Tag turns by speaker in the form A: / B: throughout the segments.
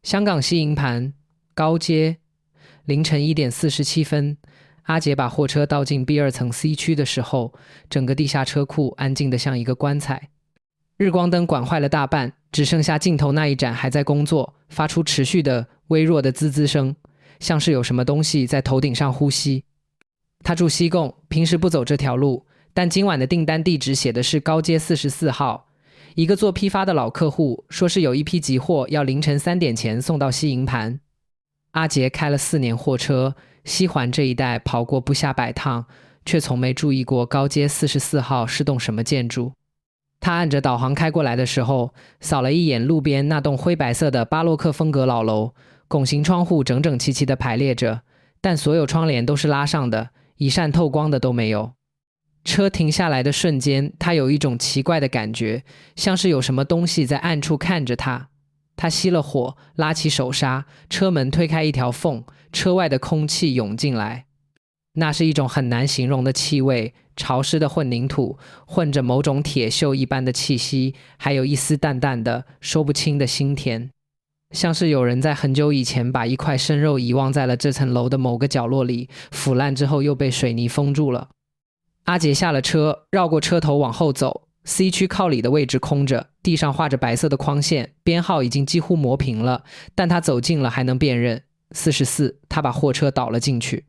A: 香港西营盘高街，凌晨1点47分，阿杰把货车倒进 B2 层 C 区的时候，整个地下车库安静得像一个棺材。日光灯管坏了大半，只剩下尽头那一盏还在工作，发出持续的微弱的滋滋声，像是有什么东西在头顶上呼吸。他住西贡，平时不走这条路，但今晚的订单地址写的是高街44号。一个做批发的老客户说是有一批急货要凌晨3点前送到西营盘。阿杰开了4年货车，西环这一带跑过不下100趟，却从没注意过高街44号是栋什么建筑。他按着导航开过来的时候，扫了一眼路边那栋灰白色的巴洛克风格老楼，拱形窗户整整齐齐地排列着，但所有窗帘都是拉上的，一扇透光的都没有。车停下来的瞬间，他有一种奇怪的感觉，像是有什么东西在暗处看着他。他熄了火，拉起手刹，车门推开一条缝，车外的空气涌进来。那是一种很难形容的气味，潮湿的混凝土混着某种铁锈一般的气息，还有一丝淡淡的说不清的腥甜，像是有人在很久以前把一块生肉遗忘在了这层楼的某个角落里，腐烂之后又被水泥封住了。阿杰下了车，绕过车头往后走， C 区靠里的位置空着，地上画着白色的框线，编号已经几乎磨平了，但他走近了还能辨认44。他把货车倒了进去。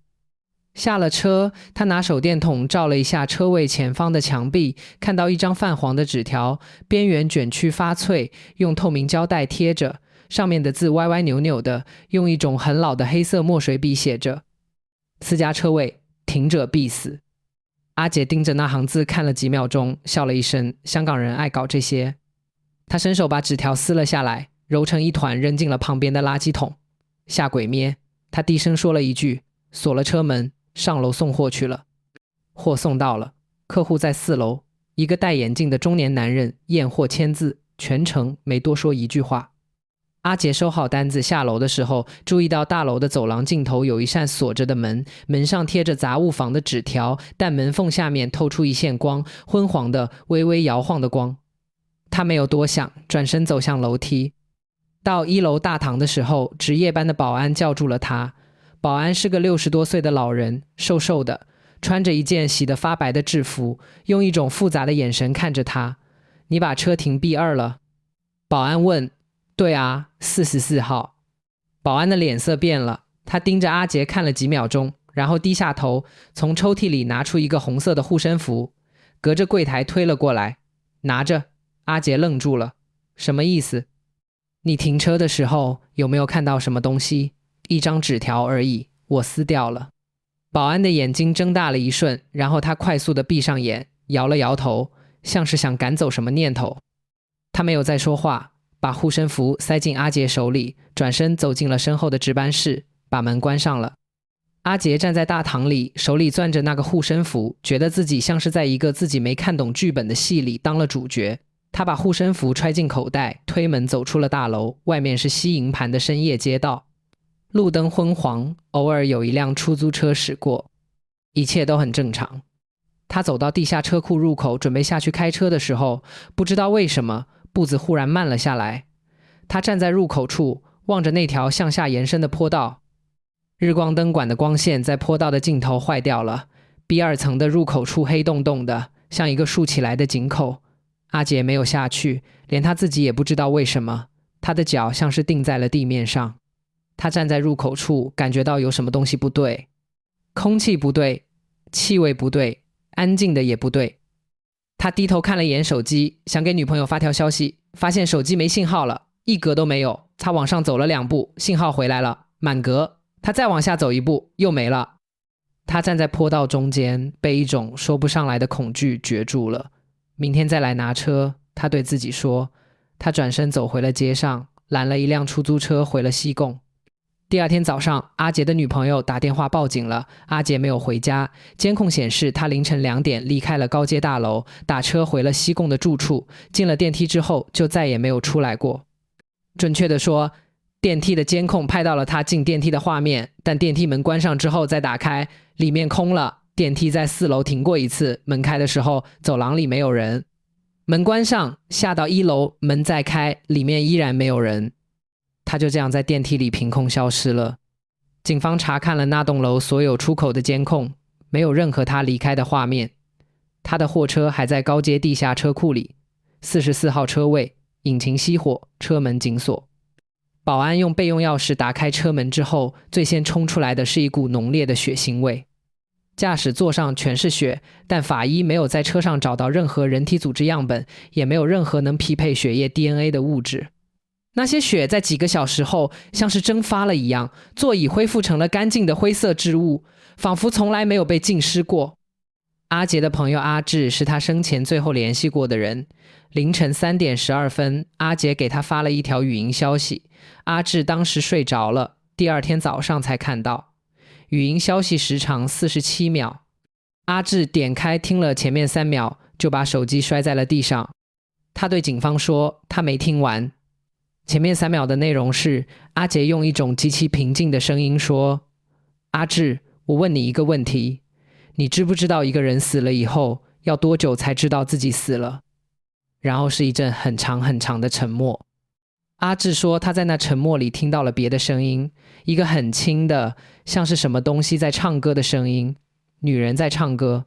A: 下了车，他拿手电筒照了一下车位前方的墙壁，看到一张泛黄的纸条，边缘卷曲发脆，用透明胶带贴着，上面的字歪歪扭扭的，用一种很老的黑色墨水笔写着：私家车位，停者必死。阿杰盯着那行字看了几秒钟，笑了一声，香港人爱搞这些。他伸手把纸条撕了下来，揉成一团扔进了旁边的垃圾桶。下鬼咩，他低声说了一句，锁了车门，上楼送货去了。货送到了，客户在4楼，一个戴眼镜的中年男人验货签字，全程没多说一句话。阿杰收好单子下楼的时候，注意到大楼的走廊尽头有一扇锁着的门，门上贴着杂物房的纸条，但门缝下面透出一线光，昏黄的微微摇晃的光。他没有多想，转身走向楼梯。到1楼大堂的时候，值夜班的保安叫住了他。保安是个60多岁的老人，瘦瘦的，穿着一件洗得发白的制服，用一种复杂的眼神看着他。你把车停 B2 了？保安问。对啊，44号。保安的脸色变了，他盯着阿杰看了几秒钟，然后低下头，从抽屉里拿出一个红色的护身符，隔着柜台推了过来。拿着。阿杰愣住了。什么意思？你停车的时候有没有看到什么东西？一张纸条而已，我撕掉了。保安的眼睛睁大了一瞬，然后他快速地闭上眼，摇了摇头，像是想赶走什么念头。他没有再说话，把护身符塞进阿杰手里，转身走进了身后的值班室，把门关上了。阿杰站在大堂里，手里攥着那个护身符，觉得自己像是在一个自己没看懂剧本的戏里当了主角。他把护身符揣进口袋，推门走出了大楼，外面是西营盘的深夜街道，路灯昏黄，偶尔有一辆出租车驶过，一切都很正常。他走到地下车库入口，准备下去开车的时候，不知道为什么步子忽然慢了下来。他站在入口处，望着那条向下延伸的坡道。日光灯管的光线在坡道的尽头坏掉了， B2 层的入口处黑洞洞的，像一个竖起来的井口。阿杰没有下去，连他自己也不知道为什么，他的脚像是定在了地面上。他站在入口处，感觉到有什么东西不对，空气不对，气味不对，安静的也不对。他低头看了一眼手机，想给女朋友发条消息，发现手机没信号了，一格都没有。他往上走了2步，信号回来了，满格。他再往下走1步，又没了。他站在坡道中间，被一种说不上来的恐惧攫住了。明天再来拿车，他对自己说。他转身走回了街上，拦了一辆出租车回了西贡。第2天早上，阿杰的女朋友打电话报警了，阿杰没有回家。监控显示他凌晨2点离开了高街大楼，打车回了西贡的住处，进了电梯之后就再也没有出来过。准确的说，电梯的监控拍到了他进电梯的画面，但电梯门关上之后再打开，里面空了。电梯在4楼停过一次，门开的时候走廊里没有人，门关上，下到1楼，门再开，里面依然没有人。他就这样在电梯里凭空消失了。警方查看了那栋楼所有出口的监控，没有任何他离开的画面。他的货车还在高阶地下车库里，44号车位，引擎熄火，车门紧锁。保安用备用钥匙打开车门之后，最先冲出来的是一股浓烈的血腥味。驾驶座上全是血，但法医没有在车上找到任何人体组织样本，也没有任何能匹配血液 DNA 的物质。那些血在几个小时后像是蒸发了一样，座椅恢复成了干净的灰色织物，仿佛从来没有被浸湿过。阿杰的朋友阿志是他生前最后联系过的人。凌晨3点12分，阿杰给他发了一条语音消息，阿志当时睡着了，第二天早上才看到。语音消息时长47秒，阿志点开听了前面3秒，就把手机摔在了地上。他对警方说他没听完。前面3秒的内容是阿杰用一种极其平静的声音说：阿志，我问你一个问题，你知不知道一个人死了以后要多久才知道自己死了？然后是一阵很长很长的沉默。阿志说他在那沉默里听到了别的声音，一个很轻的像是什么东西在唱歌的声音，女人在唱歌。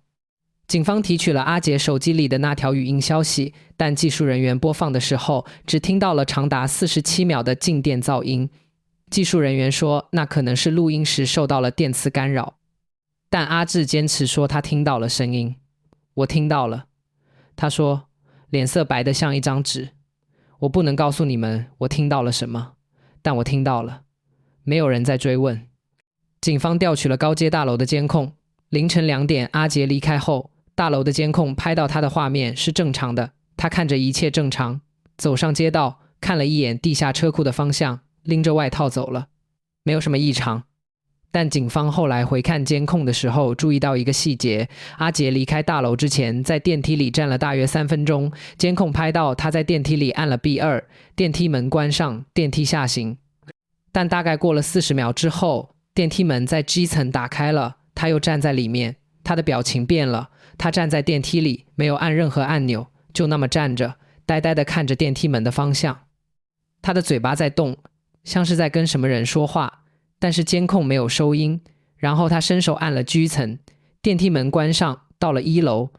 A: 警方提取了阿杰手机里的那条语音消息，但技术人员播放的时候只听到了长达47秒的静电噪音。技术人员说那可能是录音时受到了电磁干扰，但阿志坚持说他听到了声音。我听到了，他说，脸色白得像一张纸。我不能告诉你们我听到了什么，但我听到了。没有人在追问。警方调取了高阶大楼的监控，凌晨2点阿杰离开后，大楼的监控拍到他的画面是正常的，他看着一切正常，走上街道，看了一眼地下车库的方向，拎着外套走了，没有什么异常。但警方后来回看监控的时候，注意到一个细节，阿杰离开大楼之前在电梯里站了大约3分钟，监控拍到他在电梯里按了 B2， 电梯门关上，电梯下行。但大概过了40秒之后，电梯门在 G 层打开了，他又站在里面，他的表情变了，他站在电梯里，没有按任何按钮，就那么站着，呆呆地看着电梯门的方向。他的嘴巴在动，像是在跟什么人说话，但是监控没有收音。然后他伸手按了 G 层，电梯门关上，到了1楼。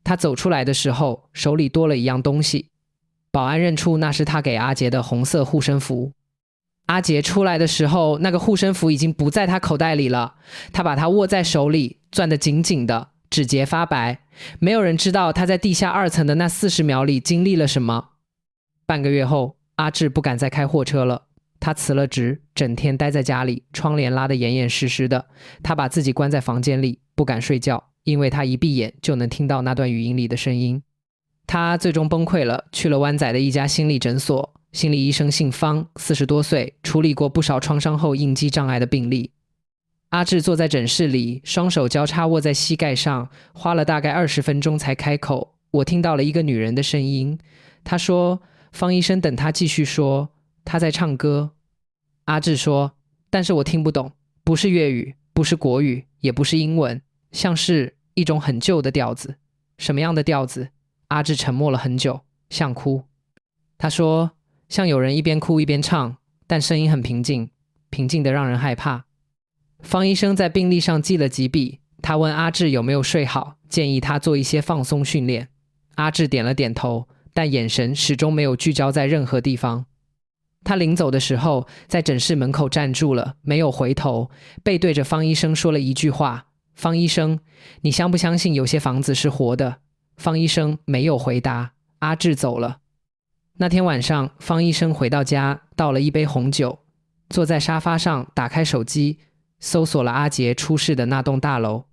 A: 他走出来的时候，手里多了一样东西，保安认出那是他给阿杰的红色护身符。阿杰出来的时候，那个护身符已经不在他口袋里了，他把它握在手里，攥得紧紧的，指节发白。没有人知道他在地下2层的那40秒里经历了什么。半个月后，阿志不敢再开货车了，他辞了职，整天待在家里，窗帘拉得严严实实的。他把自己关在房间里，不敢睡觉，因为他一闭眼就能听到那段语音里的声音。他最终崩溃了，去了湾仔的一家心理诊所。心理医生姓方，40多岁，处理过不少创伤后应激障碍的病例。阿志坐在诊室里，双手交叉握在膝盖上，花了大概20分钟才开口。我听到了一个女人的声音，她说，方医生等他继续说，他在唱歌。阿志说，但是我听不懂，不是粤语，不是国语，也不是英文，像是一种很旧的调子。什么样的调子？阿志沉默了很久，像哭。他说，像有人一边哭一边唱，但声音很平静，平静得让人害怕。方医生在病历上记了几笔，他问阿志有没有睡好，建议他做一些放松训练。阿志点了点头，但眼神始终没有聚焦在任何地方。他临走的时候，在诊室门口站住了，没有回头，背对着方医生说了一句话：方医生，你相不相信有些房子是活的？方医生没有回答。阿志走了。那天晚上，方医生回到家，倒了一杯红酒，坐在沙发上，打开手机，搜索了阿杰出事的那栋大楼。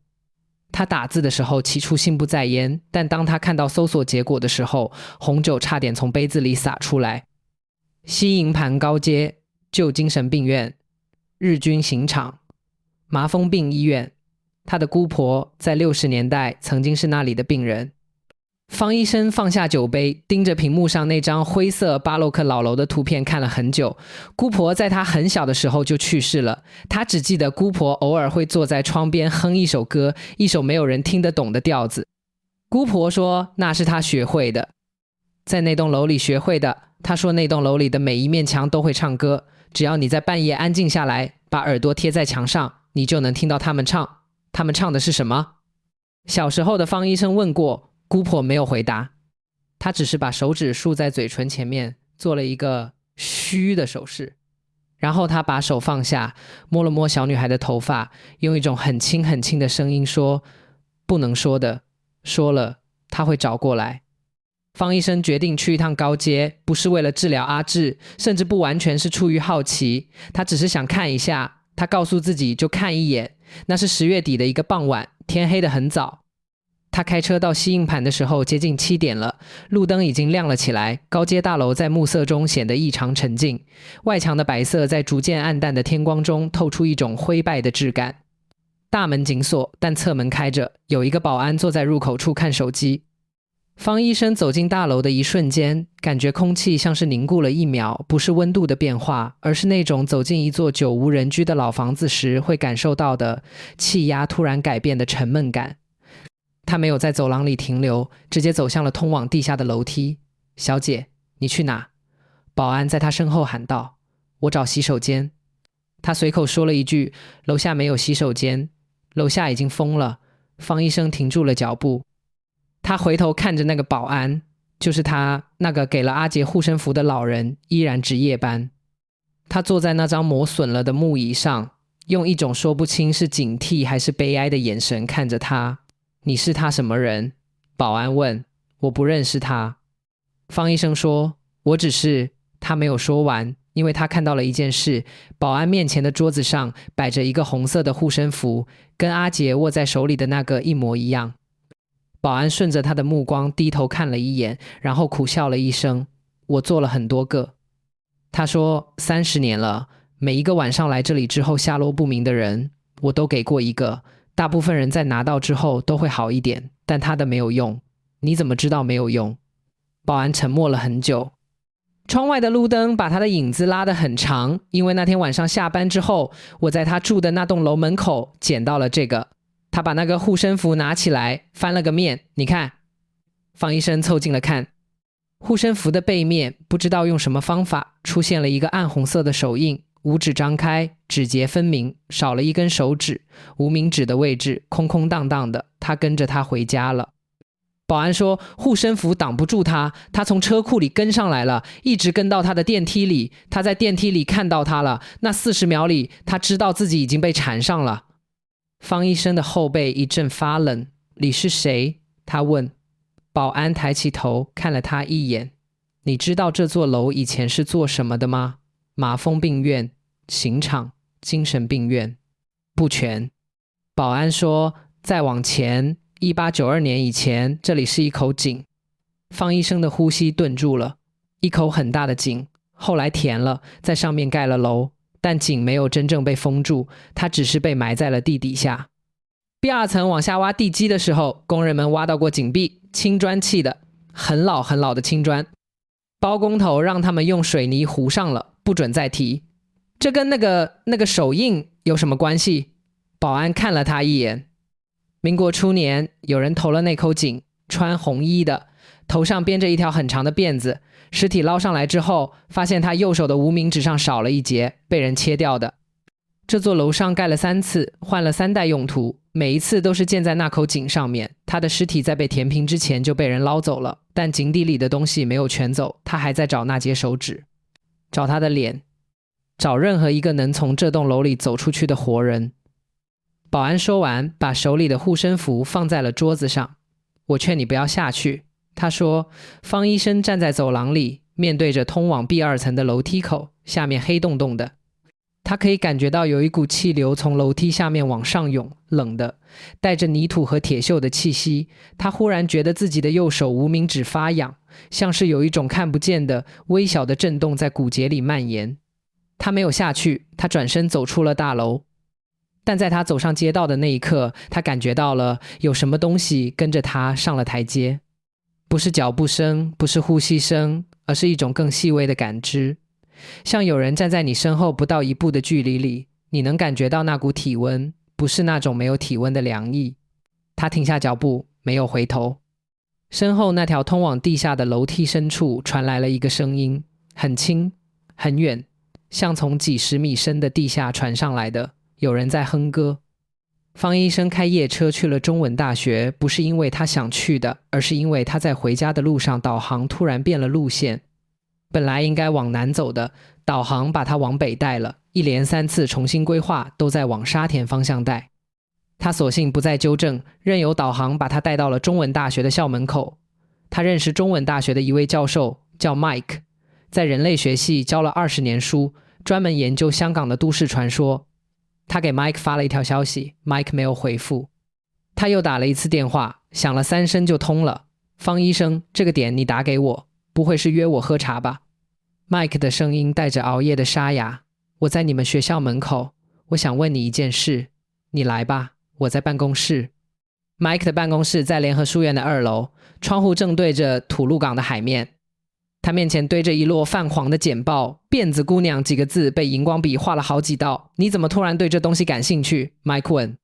A: 他打字的时候起初心不在焉，但当他看到搜索结果的时候，红酒差点从杯子里洒出来。西营盘高街、旧精神病院、日军刑场、麻风病医院，他的姑婆在60年代曾经是那里的病人。方医生放下酒杯，盯着屏幕上那张灰色巴洛克老楼的图片看了很久。姑婆在他很小的时候就去世了，他只记得姑婆偶尔会坐在窗边哼一首歌，一首没有人听得懂的调子。姑婆说那是他学会的，在那栋楼里学会的。他说那栋楼里的每一面墙都会唱歌，只要你在半夜安静下来，把耳朵贴在墙上，你就能听到他们唱。他们唱的是什么？小时候的方医生问过，姑婆没有回答，她只是把手指竖在嘴唇前面，做了一个嘘的手势。然后她把手放下，摸了摸小女孩的头发，用一种很轻很轻的声音说：不能说的，说了她会找过来。方医生决定去一趟高街，不是为了治疗阿志，甚至不完全是出于好奇，他只是想看一下。他告诉自己就看一眼。那是10月底的一个傍晚，天黑得很早。他开车到西营盘的时候接近7点了，路灯已经亮了起来，高街大楼在暮色中显得异常沉静，外墙的白色在逐渐暗淡的天光中透出一种灰败的质感。大门紧锁，但侧门开着，有一个保安坐在入口处看手机。方医生走进大楼的一瞬间，感觉空气像是凝固了1秒，不是温度的变化，而是那种走进一座久无人居的老房子时会感受到的气压突然改变的沉闷感。他没有在走廊里停留，直接走向了通往地下的楼梯。小姐，你去哪？保安在他身后喊道。我找洗手间。他随口说了一句，楼下没有洗手间。楼下已经封了。方医生停住了脚步。他回头看着那个保安，就是他那个给了阿杰护身符的老人，依然值夜班。他坐在那张磨损了的木椅上，用一种说不清是警惕还是悲哀的眼神看着他。你是他什么人？保安问。我不认识他。方医生说，我只是……他没有说完，因为他看到了一件事，保安面前的桌子上摆着一个红色的护身符，跟阿杰握在手里的那个一模一样。保安顺着他的目光低头看了一眼，然后苦笑了一声。我做了很多个。他说30年了，每一个晚上来这里之后下落不明的人，我都给过一个。大部分人在拿到之后都会好一点，但他的没有用。你怎么知道没有用？保安沉默了很久。窗外的路灯把他的影子拉得很长，因为那天晚上下班之后，我在他住的那栋楼门口捡到了这个。他把那个护身符拿起来，翻了个面，你看。方医生凑近了看，护身符的背面不知道用什么方法出现了一个暗红色的手印，五指张开，指节分明，少了一根手指，无名指的位置空空荡荡的。他跟着他回家了。保安说护身符挡不住他，他从车库里跟上来了，一直跟到他的电梯里。他在电梯里看到他了，那40秒里他知道自己已经被缠上了。方医生的后背一阵发冷。你是谁？他问。保安抬起头看了他一眼。你知道这座楼以前是做什么的吗？麻风病院、刑场、精神病院。不全。保安说再往前，1892年以前这里是一口井。方医生的呼吸顿住了。一口很大的井，后来填了，在上面盖了楼，但井没有真正被封住，它只是被埋在了地底下。第2层往下挖地基的时候，工人们挖到过井壁，青砖砌的，很老很老的青砖。包工头让他们用水泥糊上了，不准再提。这跟那个手印有什么关系？保安看了他一眼。民国初年，有人投了那口井，穿红衣的，头上编着一条很长的辫子。尸体捞上来之后，发现他右手的无名指上少了一节，被人切掉的。这座楼上盖了3次，换了3代用途，每一次都是建在那口井上面。他的尸体在被填平之前就被人捞走了，但井底里的东西没有全走，他还在找那截手指，找他的脸，找任何一个能从这栋楼里走出去的活人。保安说完，把手里的护身符放在了桌子上。我劝你不要下去。他说。方医生站在走廊里，面对着通往 B2 层的楼梯口，下面黑洞洞的。他可以感觉到有一股气流从楼梯下面往上涌，冷的，带着泥土和铁锈的气息。他忽然觉得自己的右手无名指发痒，像是有一种看不见的微小的震动在骨节里蔓延。他没有下去，他转身走出了大楼。但在他走上街道的那一刻，他感觉到了有什么东西跟着他上了台阶。不是脚步声，不是呼吸声，而是一种更细微的感知。像有人站在你身后不到1步的距离里，你能感觉到那股体温，不是那种没有体温的凉意。他停下脚步，没有回头。身后那条通往地下的楼梯深处传来了一个声音，很轻很远，像从几十米深的地下传上来的，有人在哼歌。方医生开夜车去了中文大学，不是因为他想去的，而是因为他在回家的路上导航突然变了路线。本来应该往南走的，导航把他往北带了，一连3次重新规划都在往沙田方向带。他索性不再纠正，任由导航把他带到了中文大学的校门口。他认识中文大学的一位教授，叫 Mike， 在人类学系教了20年书，专门研究香港的都市传说。他给 Mike 发了一条消息， Mike 没有回复。他又打了1次电话，响了3声就通了。方医生，这个点你打给我，不会是约我喝茶吧？ Mike 的声音带着熬夜的沙哑，我在你们学校门口，我想问你一件事，你来吧，我在办公室。 Mike 的办公室在联合书院的2楼，窗户正对着吐露港的海面。他面前堆着一摞泛黄的简报，辫子姑娘几个字被荧光笔画了好几道。你怎么突然对这东西感兴趣？ Mike 问。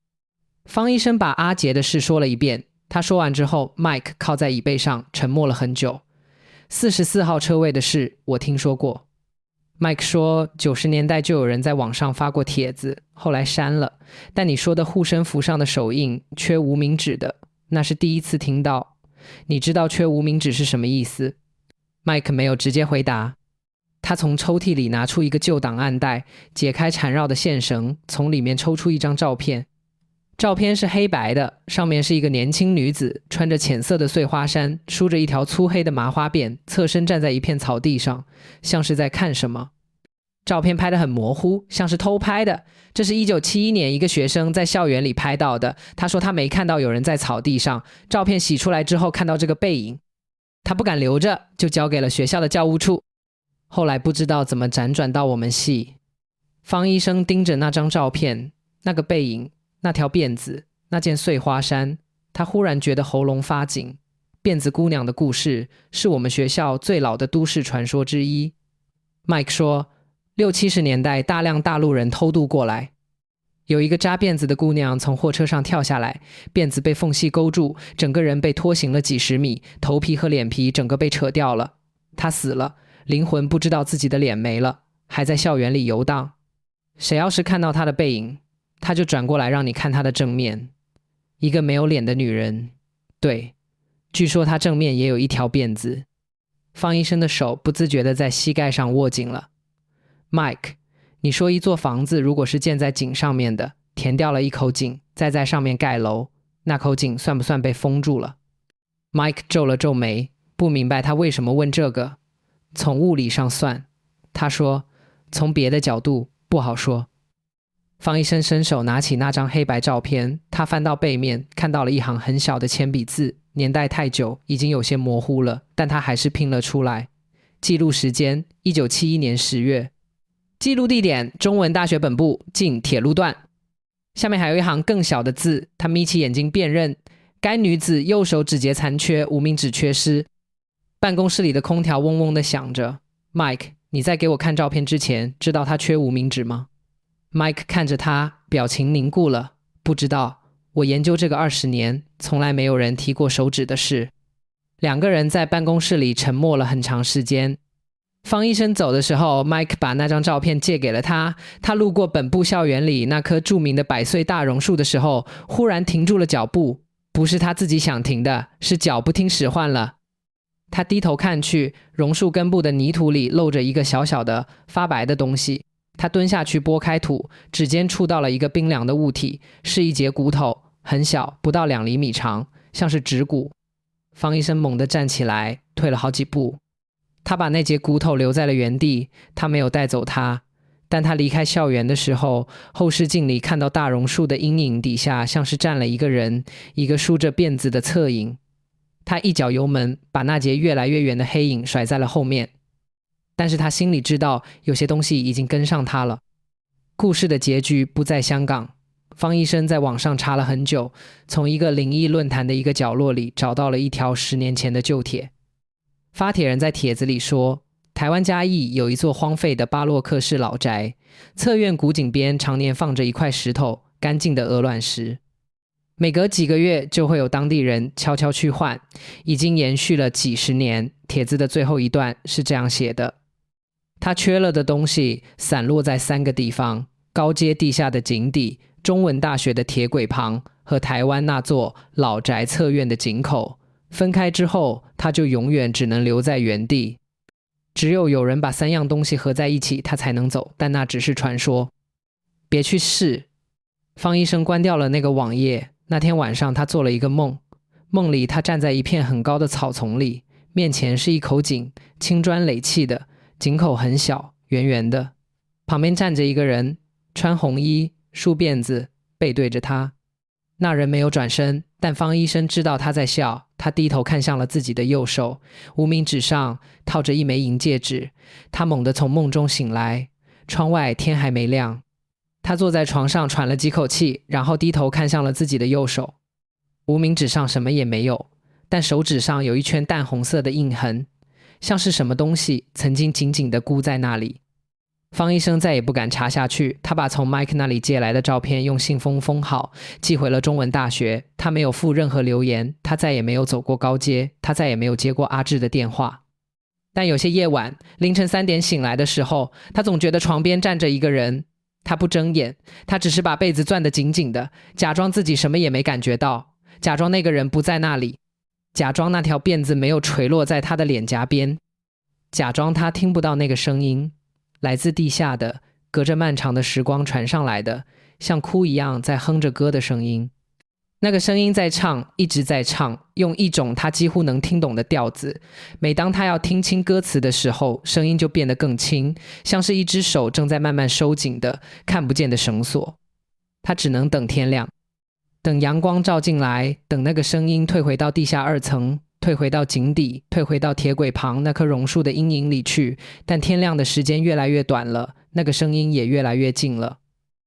A: 方医生把阿杰的事说了一遍。他说完之后， Mike 靠在椅背上沉默了很久。44号车位的事我听说过。 Mike 说90年代就有人在网上发过帖子，后来删了，但你说的护身符上的手印缺无名指的，那是第一次听到。你知道缺无名指是什么意思？ Mike 没有直接回答。他从抽屉里拿出一个旧档案袋，解开缠绕的线绳，从里面抽出一张照片。照片是黑白的，上面是一个年轻女子，穿着浅色的碎花衫，梳着一条粗黑的麻花辫，侧身站在一片草地上，像是在看什么。照片拍得很模糊，像是偷拍的。这是1971年一个学生在校园里拍到的。他说他没看到有人在草地上，照片洗出来之后看到这个背影，他不敢留着，就交给了学校的教务处。后来不知道怎么辗转到我们系。方医生盯着那张照片，那个背影，那条辫子，那件碎花衫，他忽然觉得喉咙发紧。辫子姑娘的故事是我们学校最老的都市传说之一。 Mike 说60、70年代大量大陆人偷渡过来，有一个扎辫子的姑娘从货车上跳下来，辫子被缝隙勾住，整个人被拖行了几十米，头皮和脸皮整个被扯掉了。她死了，灵魂不知道自己的脸没了，还在校园里游荡。谁要是看到她的背影，她就转过来让你看她的正面。一个没有脸的女人。对，据说她正面也有一条辫子。方医生的手不自觉地在膝盖上握紧了。Mike， 你说一座房子如果是建在井上面的，填掉了一口井，再在上面盖楼，那口井算不算被封住了？ Mike 皱了皱眉，不明白他为什么问这个。从物理上算，他说，从别的角度不好说。方医生伸手拿起那张黑白照片，他翻到背面，看到了一行很小的铅笔字，年代太久，已经有些模糊了，但他还是拼了出来。记录时间1971年10月，记录地点中文大学本部近铁路段。下面还有一行更小的字，他眯起眼睛辨认，该女子右手指节残缺，无名指缺失。办公室里的空调嗡嗡地响着。 Mike， 你在给我看照片之前知道她缺无名指吗？ Mike 看着他，表情凝固了。不知道，我研究这个20年，从来没有人提过手指的事。2个人在办公室里沉默了很长时间。方医生走的时候， Mike 把那张照片借给了他。他路过本部校园里那棵著名的100岁大榕树的时候，忽然停住了脚步。不是他自己想停的，是脚不听使唤了。他低头看去，榕树根部的泥土里露着一个小小的发白的东西。他蹲下去拨开土，指尖触到了一个冰凉的物体，是一节骨头，很小，不到2厘米长，像是指骨。方医生猛地站起来，退了好几步。他把那节骨头留在了原地，他没有带走它。但他离开校园的时候，后视镜里看到大榕树的阴影底下像是站了一个人，一个梳着辫子的侧影。他一脚油门，把那节越来越远的黑影甩在了后面。但是他心里知道，有些东西已经跟上他了。故事的结局不在香港。方医生在网上查了很久，从一个灵异论坛的一个角落里找到了一条10年前的旧帖。发帖人在帖子里说，台湾嘉义有一座荒废的巴洛克式老宅，侧院古井边常年放着一块石头，干净的鹅卵石。每隔几个月就会有当地人悄悄去换，已经延续了几十年。帖子的最后一段是这样写的：他缺了的东西散落在3个地方：高街地下的井底、中文大学的铁轨旁和台湾那座老宅侧院的井口。分开之后，他就永远只能留在原地。只有有人把3样东西合在一起，他才能走，但那只是传说。别去试。方医生关掉了那个网页。那天晚上他做了一个梦，梦里他站在一片很高的草丛里，面前是一口井，青砖垒砌的，井口很小，圆圆的，旁边站着一个人，穿红衣，梳辫子，背对着他。那人没有转身，但方医生知道他在笑。他低头看向了自己的右手，无名指上套着一枚银戒指。他猛地从梦中醒来，窗外天还没亮。他坐在床上喘了几口气，然后低头看向了自己的右手。无名指上什么也没有，但手指上有一圈淡红色的印痕，像是什么东西曾经紧紧地箍在那里。方医生再也不敢查下去，他把从 Mike 那里借来的照片用信封封好，寄回了中文大学。他没有附任何留言，他再也没有走过高街，他再也没有接过阿志的电话。但有些夜晚，凌晨3点醒来的时候，他总觉得床边站着一个人。他不睁眼，他只是把被子攥得紧紧的，假装自己什么也没感觉到，假装那个人不在那里，假装那条辫子没有垂落在他的脸颊边，假装他听不到那个声音，来自地下的，隔着漫长的时光传上来的，像哭一样在哼着歌的声音。那个声音在唱，一直在唱，用一种他几乎能听懂的调子。每当他要听清歌词的时候，声音就变得更轻，像是一只手正在慢慢收紧的看不见的绳索。他只能等天亮，等阳光照进来，等那个声音退回到地下2层，退回到井底，退回到铁轨旁那棵榕树的阴影里去。但天亮的时间越来越短了，那个声音也越来越近了。